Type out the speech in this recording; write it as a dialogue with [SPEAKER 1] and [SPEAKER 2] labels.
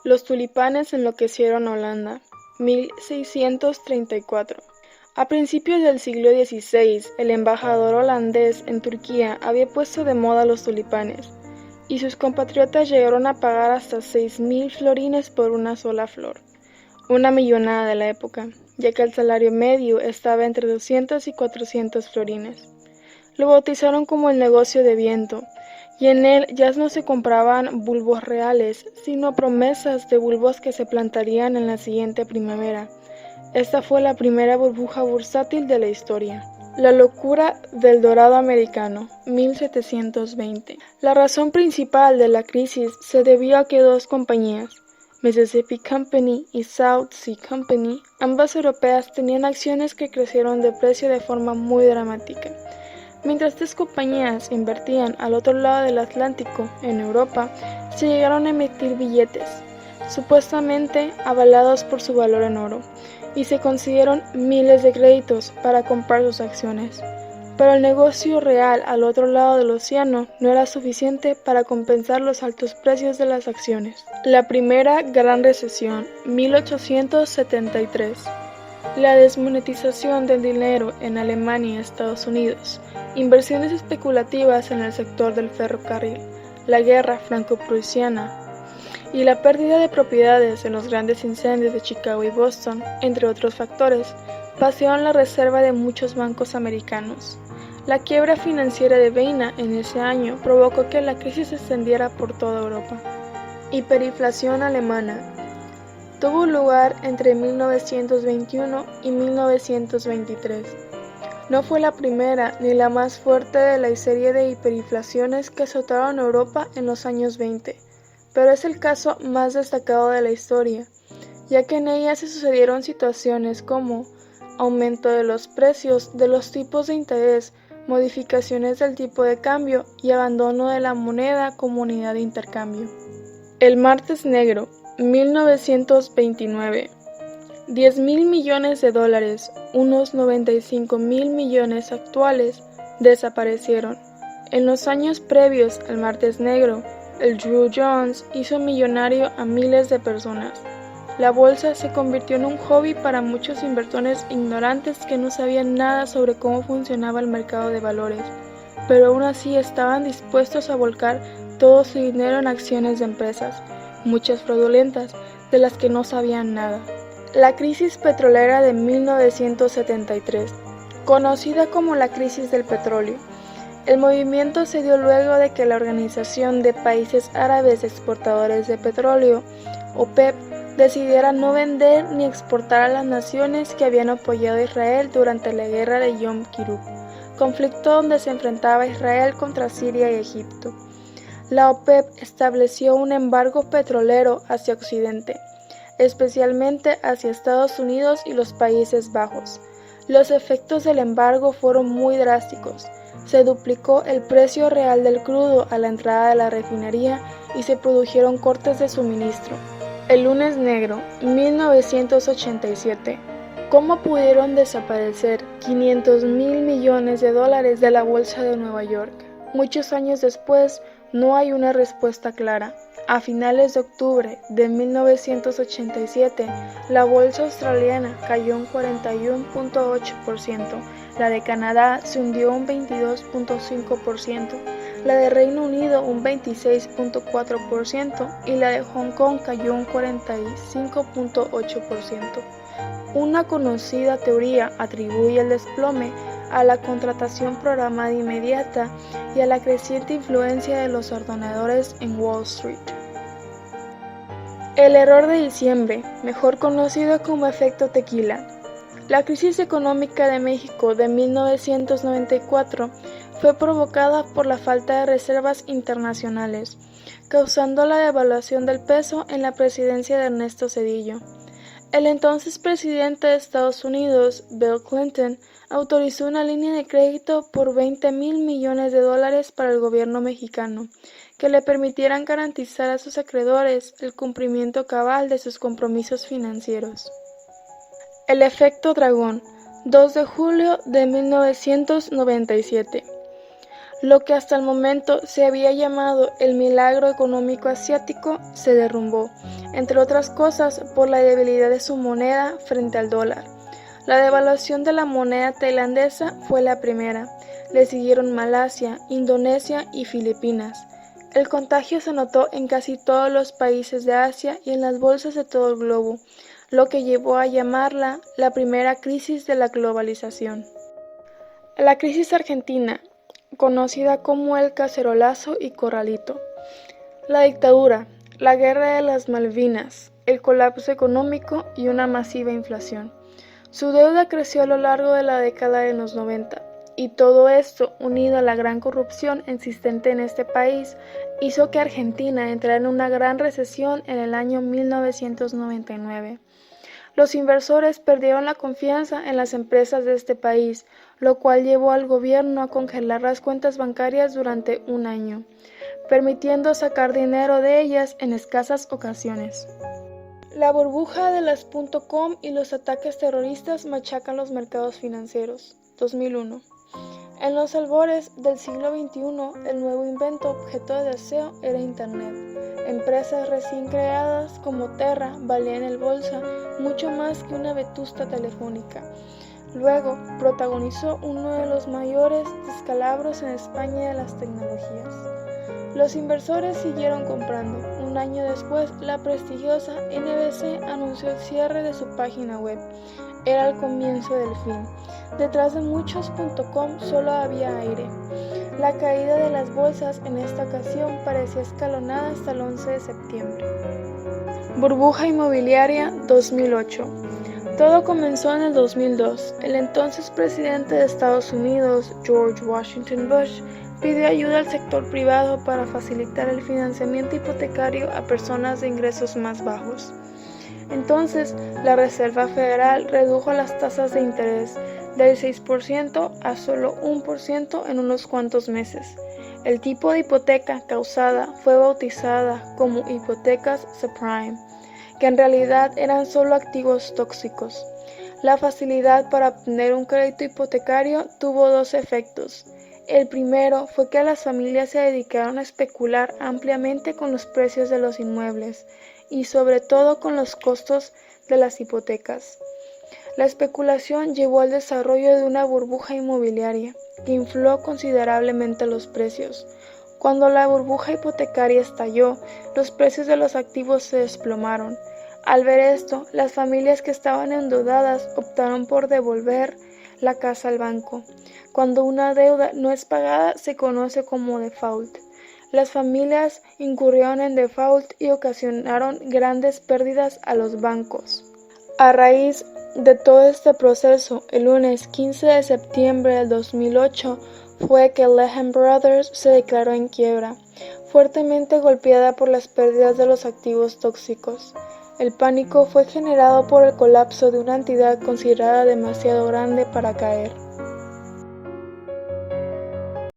[SPEAKER 1] Los tulipanes enloquecieron a Holanda, 1634. A principios del siglo XVI, el embajador holandés en Turquía había puesto de moda los tulipanes, y sus compatriotas llegaron a pagar hasta 6.000 florines por una sola flor, una millonada de la época, ya que el salario medio estaba entre 200 y 400 florines. Lo bautizaron como el negocio de viento, y en él ya no se compraban bulbos reales, sino promesas de bulbos que se plantarían en la siguiente primavera. Esta fue la primera burbuja bursátil de la historia. La locura del dorado americano, 1720. La razón principal de la crisis se debió a que dos compañías, Mississippi Company y South Sea Company, ambas europeas, tenían acciones que crecieron de precio de forma muy dramática. Mientras estas compañías invertían al otro lado del Atlántico, en Europa, se llegaron a emitir billetes, supuestamente avalados por su valor en oro, y se consiguieron miles de créditos para comprar sus acciones. Pero el negocio real al otro lado del océano no era suficiente para compensar los altos precios de las acciones. La primera gran recesión, 1873. La desmonetización del dinero en Alemania y Estados Unidos, inversiones especulativas en el sector del ferrocarril, la guerra franco-prusiana y la pérdida de propiedades en los grandes incendios de Chicago y Boston, entre otros factores, vaciaron la reserva de muchos bancos americanos. La quiebra financiera de Viena en ese año provocó que la crisis se extendiera por toda Europa. Hiperinflación alemana. Tuvo lugar entre 1921 y 1923. No fue la primera ni la más fuerte de la serie de hiperinflaciones que azotaron Europa en los años 20, pero es el caso más destacado de la historia, ya que en ella se sucedieron situaciones como aumento de los precios de los tipos de interés, modificaciones del tipo de cambio y abandono de la moneda como unidad de intercambio. El martes negro, 1929. 10.000 millones de dólares, unos 95.000 millones actuales, desaparecieron. En los años previos al martes negro, el Dow Jones hizo millonario a miles de personas. La bolsa se convirtió en un hobby para muchos inversores ignorantes que no sabían nada sobre cómo funcionaba el mercado de valores, pero aún así estaban dispuestos a volcar todo su dinero en acciones de empresas, muchas fraudulentas, de las que no sabían nada. La crisis petrolera de 1973, conocida como la crisis del petróleo. El movimiento se dio luego de que la Organización de Países Árabes Exportadores de Petróleo, OPEP, decidiera no vender ni exportar a las naciones que habían apoyado a Israel durante la guerra de Yom Kippur, conflicto donde se enfrentaba Israel contra Siria y Egipto. La OPEP estableció un embargo petrolero hacia Occidente, especialmente hacia Estados Unidos y los Países Bajos. Los efectos del embargo fueron muy drásticos. Se duplicó el precio real del crudo a la entrada de la refinería y se produjeron cortes de suministro. El lunes negro, 1987. ¿Cómo pudieron desaparecer 500.000 millones de dólares de la bolsa de Nueva York? Muchos años después, no hay una respuesta clara. A finales de octubre de 1987, la bolsa australiana cayó un 41.8%, la de Canadá se hundió un 22.5%, la de Reino Unido un 26.4% y la de Hong Kong cayó un 45.8%. Una conocida teoría atribuye el desplome a la contratación programada inmediata y a la creciente influencia de los ordenadores en Wall Street. El error de diciembre, mejor conocido como efecto tequila. La crisis económica de México de 1994 fue provocada por la falta de reservas internacionales, causando la devaluación del peso en la presidencia de Ernesto Zedillo. El entonces presidente de Estados Unidos, Bill Clinton, autorizó una línea de crédito por 20.000 millones de dólares para el gobierno mexicano, que le permitieran garantizar a sus acreedores el cumplimiento cabal de sus compromisos financieros. El efecto dragón, 2 de julio de 1997. Lo que hasta el momento se había llamado el milagro económico asiático se derrumbó, entre otras cosas por la debilidad de su moneda frente al dólar. La devaluación de la moneda tailandesa fue la primera, le siguieron Malasia, Indonesia y Filipinas. El contagio se notó en casi todos los países de Asia y en las bolsas de todo el globo, lo que llevó a llamarla la primera crisis de la globalización. La crisis argentina, conocida como el cacerolazo y corralito. La dictadura, la guerra de las Malvinas, el colapso económico y una masiva inflación. Su deuda creció a lo largo de la década de los 90, y todo esto, unido a la gran corrupción existente en este país, hizo que Argentina entrara en una gran recesión en el año 1999. Los inversores perdieron la confianza en las empresas de este país, lo cual llevó al gobierno a congelar las cuentas bancarias durante un año, permitiendo sacar dinero de ellas en escasas ocasiones. La burbuja de las .com y los ataques terroristas machacan los mercados financieros. 2001. En los albores del siglo XXI, el nuevo invento objeto de deseo era Internet. Empresas recién creadas como Terra valían en bolsa mucho más que una vetusta telefónica. Luego, protagonizó uno de los mayores descalabros en España de las tecnologías. Los inversores siguieron comprando. Un año después, la prestigiosa NBC anunció el cierre de su página web. Era el comienzo del fin. Detrás de muchos .com solo había aire. La caída de las bolsas en esta ocasión parecía escalonada hasta el 11 de septiembre. Burbuja inmobiliaria 2008. Todo comenzó en el 2002. El entonces presidente de Estados Unidos, George Washington Bush, pidió ayuda al sector privado para facilitar el financiamiento hipotecario a personas de ingresos más bajos. Entonces, la Reserva Federal redujo las tasas de interés del 6% a solo 1% en unos cuantos meses. El tipo de hipoteca causada fue bautizada como hipotecas subprime, que en realidad eran solo activos tóxicos. La facilidad para obtener un crédito hipotecario tuvo dos efectos. El primero fue que las familias se dedicaron a especular ampliamente con los precios de los inmuebles y sobre todo con los costos de las hipotecas. La especulación llevó al desarrollo de una burbuja inmobiliaria que infló considerablemente los precios. Cuando la burbuja hipotecaria estalló, los precios de los activos se desplomaron. Al ver esto, las familias que estaban endeudadas optaron por devolver la casa al banco. Cuando una deuda no es pagada, se conoce como default. Las familias incurrieron en default y ocasionaron grandes pérdidas a los bancos. A raíz de todo este proceso, el lunes 15 de septiembre del 2008 fue que Lehman Brothers se declaró en quiebra, fuertemente golpeada por las pérdidas de los activos tóxicos. El pánico fue generado por el colapso de una entidad considerada demasiado grande para caer.